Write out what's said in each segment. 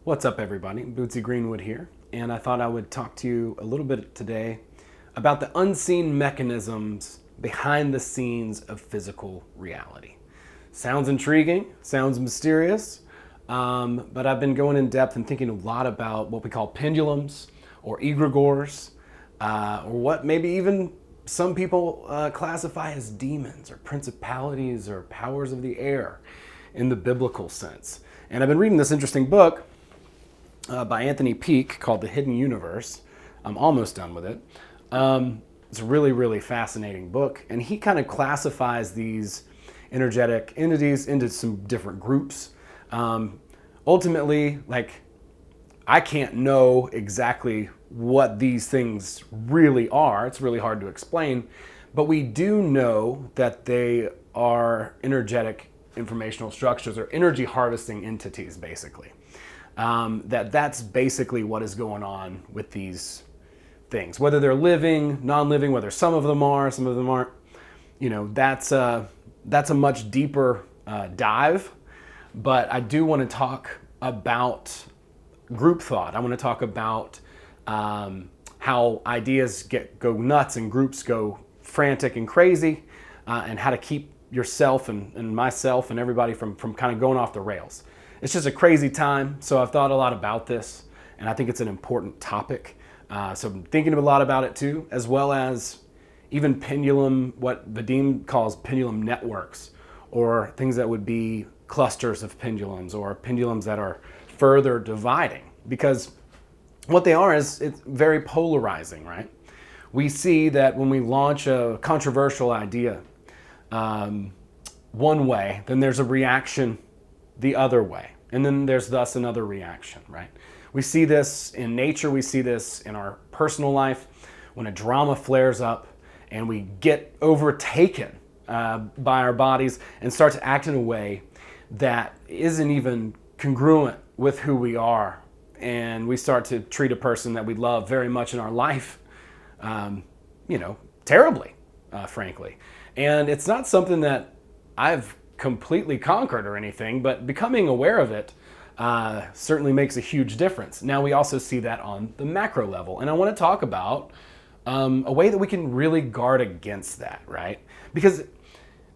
What's up, everybody? Bootsy Greenwood here, and I thought I would talk to you a little bit today about the unseen mechanisms behind the scenes of physical reality. Sounds intriguing, sounds mysterious, but I've been going in depth and thinking a lot about what we call pendulums or egregores, or what maybe even some people classify as demons or principalities or powers of the air in the biblical sense. And I've been reading this interesting book by Anthony Peake called The Hidden Universe. I'm almost done with it. It's a really, really fascinating book. And he kind of classifies these energetic entities into some different groups. Ultimately, I can't know exactly what these things really are. It's really hard to explain. But we do know that they are energetic informational structures or energy harvesting entities, basically. That's basically what is going on with these things. Whether they're living, non-living, whether some of them are, some of them aren't, that's a much deeper dive. But I do want to talk about group thought. I want to talk about how ideas go nuts and groups go frantic and crazy, and how to keep yourself and myself and everybody from kind of going off the rails. It's just a crazy time, so I've thought a lot about this, and I think it's an important topic. So I'm thinking a lot about it too, as well as even pendulum, what Vadim calls pendulum networks, or things that would be clusters of pendulums, or pendulums that are further dividing. Because what they are is it's very polarizing, right? We see that when we launch a controversial idea one way, then there's a reaction the other way. And then there's thus another reaction, right? We see this in nature. We see this in our personal life when a drama flares up and we get overtaken by our bodies and start to act in a way that isn't even congruent with who we are. And we start to treat a person that we love very much in our life, terribly, frankly. And it's not something that I've completely conquered or anything, but becoming aware of it certainly makes a huge difference. Now we also see that on the macro level, and I want to talk about a way that we can really guard against that, right? Because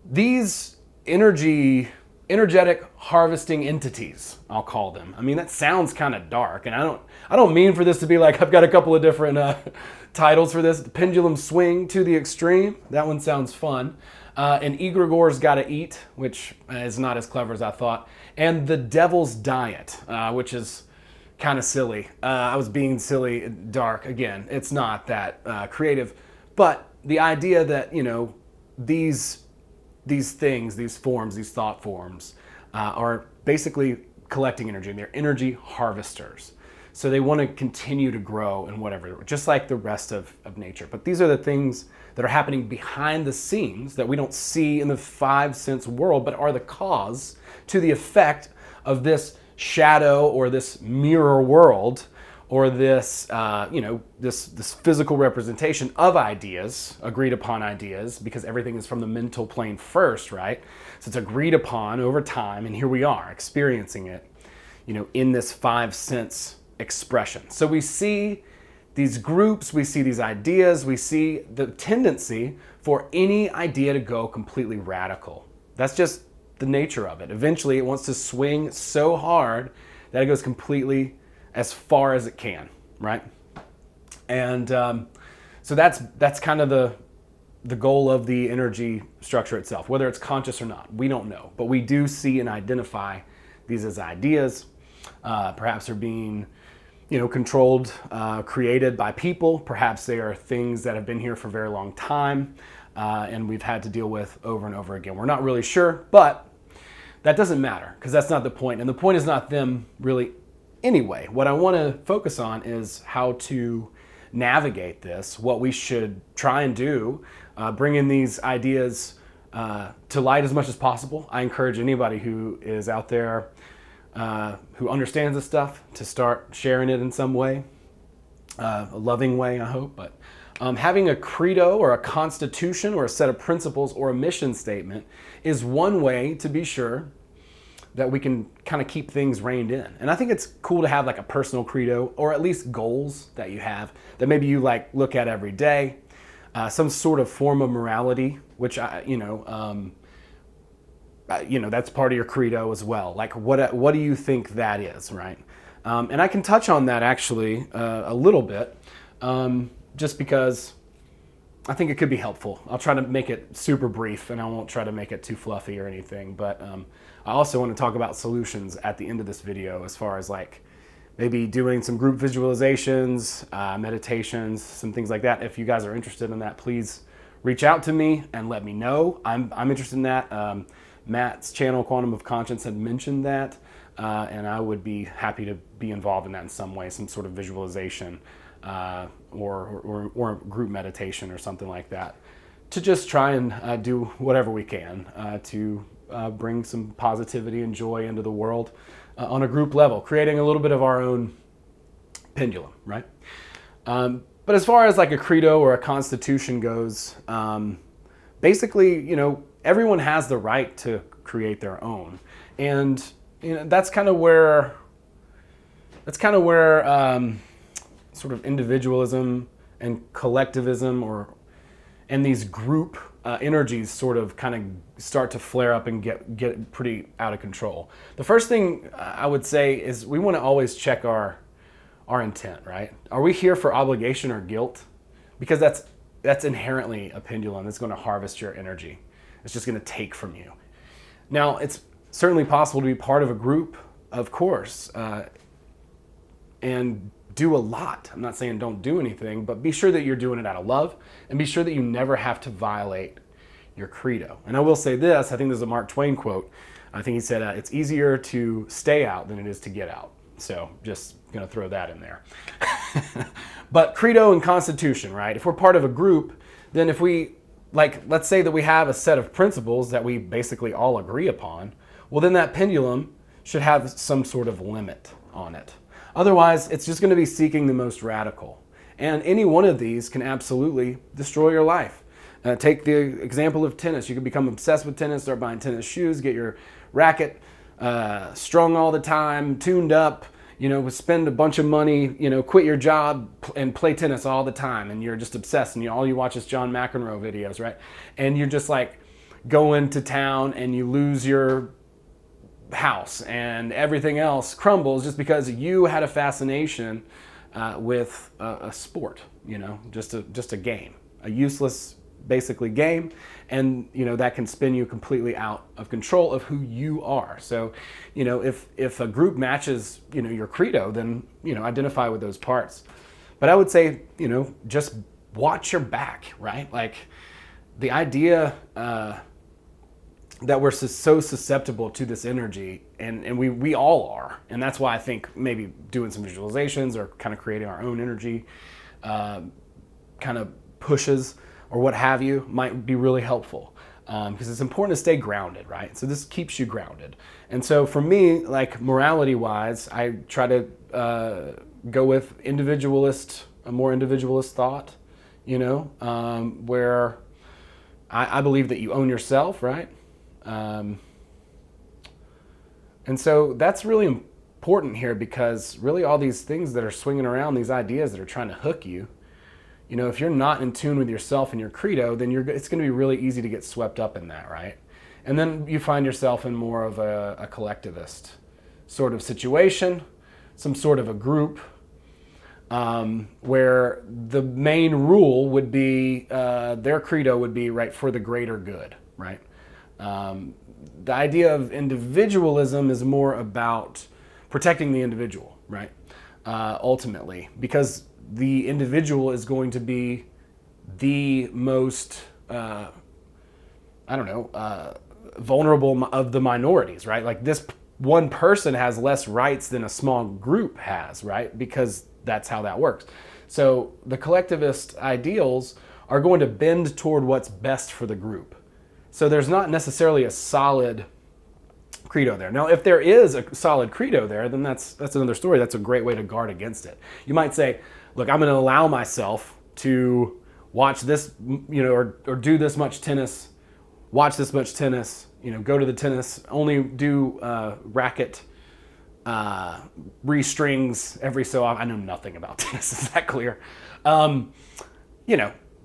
these energetic harvesting entities, I'll call them. I mean, that sounds kind of dark, and I don't mean for this to be like I've got a couple of different titles for this. The pendulum swing to the extreme. That one sounds fun. And egregores gotta eat, which is not as clever as I thought. And the devil's diet, which is kind of silly. I was being silly, dark. Again, it's not that creative. But the idea that, these things, these forms, these thought forms, are basically collecting energy. They're energy harvesters. So they want to continue to grow and whatever, just like the rest of nature. But these are the things that are happening behind the scenes that we don't see in the five sense world, but are the cause to the effect of this shadow or this mirror world, or this, this physical representation of ideas, agreed upon ideas, because everything is from the mental plane first, right? So it's agreed upon over time, and here we are experiencing it, in this five sense expression. So we see these groups, we see these ideas, we see the tendency for any idea to go completely radical. That's just the nature of it. Eventually it wants to swing so hard that it goes completely as far as it can, right? And so that's kind of the goal of the energy structure itself, whether it's conscious or not. We don't know, but we do see and identify these as ideas. Perhaps they're being controlled, created by people. Perhaps they are things that have been here for a very long time, and we've had to deal with over and over again. We're not really sure, but that doesn't matter, because that's not the point. And the point is not them really anyway. What I want to focus on is how to navigate this, what we should try and do, bring in these ideas to light as much as possible. I encourage anybody who is out there who understands this stuff to start sharing it in some way, a loving way, I hope. But having a credo or a constitution or a set of principles or a mission statement is one way to be sure that we can kind of keep things reined in. And I think it's cool to have like a personal credo, or at least goals that you have that maybe you like look at every day, some sort of form of morality, which that's part of your credo as well. Like what do you think that is, right? And I can touch on that actually a little bit, just because I think it could be helpful. I'll try to make it super brief, and I won't try to make it too fluffy or anything. But I also want to talk about solutions at the end of this video, as far as like maybe doing some group visualizations, meditations, some things like that. If you guys are interested in that, please reach out to me and let me know. I'm interested in that. Matt's channel, Quantum of Conscience, had mentioned that, and I would be happy to be involved in that in some way, some sort of visualization, or group meditation or something like that, to just try and do whatever we can to bring some positivity and joy into the world on a group level, creating a little bit of our own pendulum, right? But as far as like a credo or a constitution goes, basically, everyone has the right to create their own, and that's kind of where sort of individualism and collectivism and these group energies sort of kind of start to flare up and get pretty out of control. The first thing I would say is we want to always check our intent, right? Are we here for obligation or guilt? Because that's inherently a pendulum that's going to harvest your energy. It's just going to take from you. Now, it's certainly possible to be part of a group, of course, and do a lot. I'm not saying don't do anything, but be sure that you're doing it out of love, and be sure that you never have to violate your credo. And I will say this, I think this is a Mark Twain quote. I think he said, it's easier to stay out than it is to get out. So just going to throw that in there. But credo and constitution, right? If we're part of a group, then if we, let's say that we have a set of principles that we basically all agree upon, well, then that pendulum should have some sort of limit on it. Otherwise, it's just going to be seeking the most radical. And any one of these can absolutely destroy your life. Take the example of tennis. You can become obsessed with tennis, start buying tennis shoes, get your racket strung all the time, tuned up, spend a bunch of money, quit your job and play tennis all the time. And you're just obsessed, and all you watch is John McEnroe videos, right? And you're just like going to town, and you lose your house and everything else crumbles just because you had a fascination with a sport, just a game, a useless basically game, and that can spin you completely out of control of who you are. So if a group matches your credo, then identify with those parts. But I would say just watch your back, right? Like the idea that we're so susceptible to this energy, and we all are, and that's why I think maybe doing some visualizations or kind of creating our own energy kind of pushes or what have you might be really helpful, because it's important to stay grounded, right? So this keeps you grounded. And so for me, like morality wise, I try to go with a more individualist thought, where I believe that you own yourself, right? And so that's really important here, because really all these things that are swinging around, these ideas that are trying to hook you, if you're not in tune with yourself and your credo, then it's going to be really easy to get swept up in that, right? And then you find yourself in more of a collectivist sort of situation, some sort of a group, where the main rule would be, their credo would be right for the greater good, right? The idea of individualism is more about protecting the individual, right? Ultimately, because the individual is going to be the most, vulnerable of the minorities, right? Like this one person has less rights than a small group has, right? Because that's how that works. So the collectivist ideals are going to bend toward what's best for the group. So there's not necessarily a solid credo there. Now, if there is a solid credo there, then that's another story. That's a great way to guard against it. You might say, look, I'm going to allow myself to watch this, or do this much tennis, watch this much tennis, go to the tennis, only do racket restrings every so often. I know nothing about tennis, is that clear?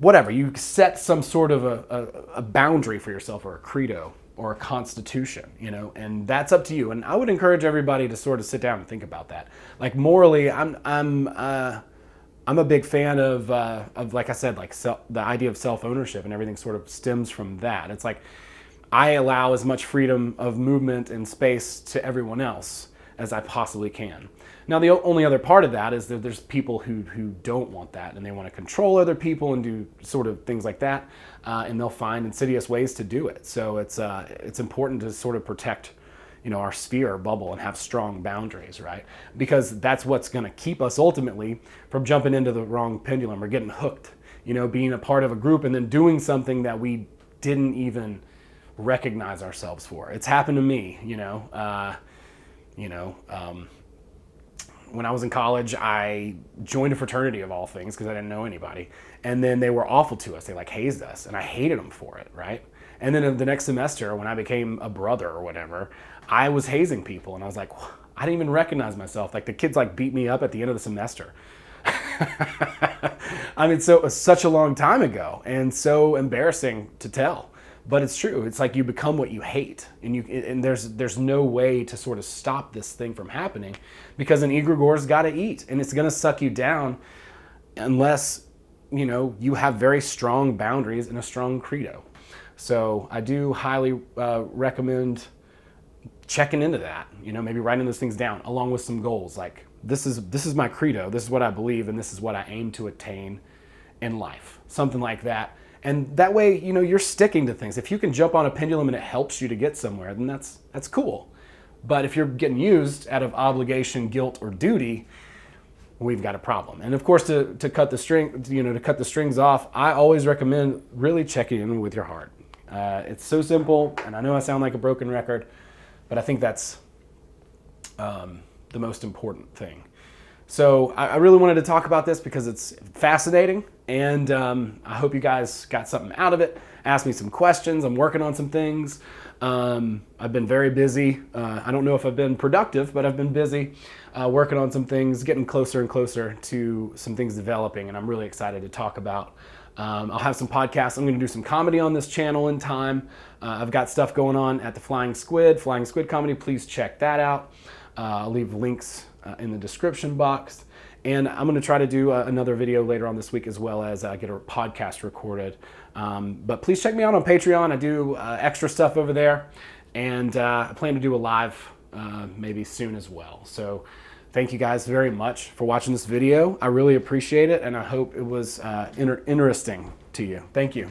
Whatever. You set some sort of a boundary for yourself, or a credo, or a constitution, and that's up to you. And I would encourage everybody to sort of sit down and think about that. Like, morally, I'm a big fan of like I said, like the idea of self-ownership, and everything sort of stems from that. It's like, I allow as much freedom of movement and space to everyone else as I possibly can. Now, the only other part of that is that there's people who don't want that, and they want to control other people and do sort of things like that, and they'll find insidious ways to do it. So it's important to sort of protect, our sphere, our bubble, and have strong boundaries, right? Because that's what's going to keep us ultimately from jumping into the wrong pendulum or getting hooked. Being a part of a group and then doing something that we didn't even recognize ourselves for. It's happened to me, when I was in college, I joined a fraternity of all things because I didn't know anybody. And then they were awful to us. They hazed us, and I hated them for it, right? And then the next semester, when I became a brother or whatever, I was hazing people, and I was like, I didn't even recognize myself. Like, the kids beat me up at the end of the semester. I mean, so it was such a long time ago, and so embarrassing to tell. But it's true. It's like you become what you hate, and there's no way to sort of stop this thing from happening, because an egregore's got to eat, and it's going to suck you down unless you have very strong boundaries and a strong credo. So I do highly recommend checking into that. Maybe writing those things down along with some goals. Like, this is my credo. This is what I believe, and this is what I aim to attain in life. Something like that. And that way, you're sticking to things. If you can jump on a pendulum and it helps you to get somewhere, then that's cool. But if you're getting used out of obligation, guilt, or duty, we've got a problem. And of course, to cut the strings off, I always recommend really checking in with your heart. It's so simple, and I know I sound like a broken record, but I think that's the most important thing. So I really wanted to talk about this because it's fascinating, and I hope you guys got something out of it. Ask me some questions. I'm working on some things. I've been very busy. I don't know if I've been productive, but I've been busy working on some things, getting closer and closer to some things developing, and I'm really excited to talk about. I'll have some podcasts. I'm going to do some comedy on this channel in time. I've got stuff going on at the Flying Squid Comedy. Please check that out. I'll leave links in the description box. And I'm going to try to do another video later on this week, as well as get a podcast recorded. But please check me out on Patreon. I do extra stuff over there. And I plan to do a live maybe soon as well. So thank you guys very much for watching this video. I really appreciate it, and I hope it was interesting to you. Thank you.